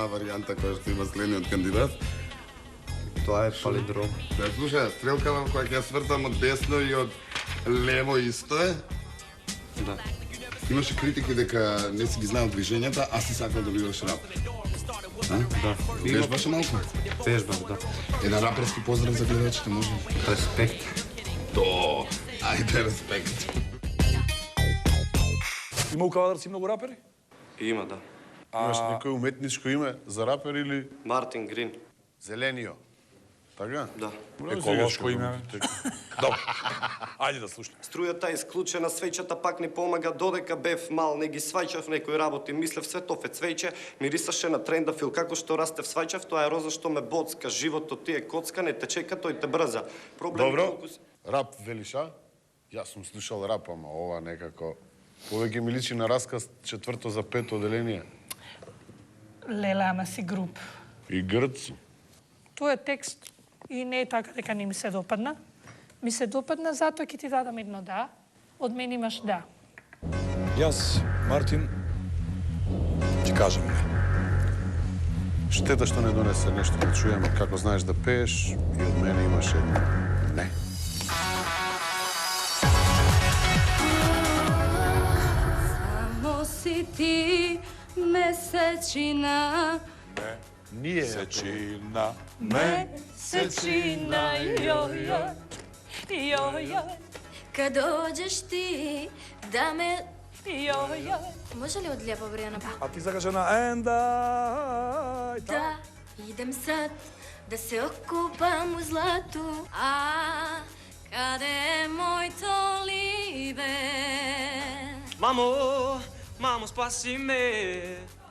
таа варијанта која што има следниот кандидат. Тоа е палиндром. Да, слушај, стрелкава која ќе ја свртам од десно и од лево исто е. Да. Имаше критики дека не си ги знаел движењата, а си сакал да бидеш рап. Да. Вежбаше малку? Вежбам, да. Една раперски поздрав за гледачите, може ли? Респект. То, ајде, респект. Има у Кавадарци многу рапери? Има, да. Имаш некој уметничко име за рапер или Мартин Грин. Зеленио? Така? Да. Еколошко име. Добро. Ајде да слушнем. Струјата е исклучена, свеќата пак не помага, додека бев мал, не ги сваќав некои работи, мислев светов е цвеќе, мирисаше на трендафил, како што растев сваќав, тоа е роза што ме боцка, животот ти е коцка, не те чека, тој те брза. Добро, рап велиш, а? Јас сум слушал рап, ама ова некако повеќе ми личи на расказ 4 за 5 оделение. Леле, ама си груп. И грцу. Тоа е текст и не е така дека не ми се допадна. Ми се допадна, затоа ќе ти дадам едно да. Од мен имаш да. Јас, Мартин, ќе кажам не. Штета што не донесе нешто да чуеме како знаеш да пееш и од мене имаш едно не. Само си ти месечина. Ние Сечина. Месечина, јој, јој, Kad dođeš ti da me... јој. Može li od lijepo Brijana? А ти закажа на енда. Da idem sad da se okupam u zlatu. A kada je moj to libe. Mamo, mamo spasi me.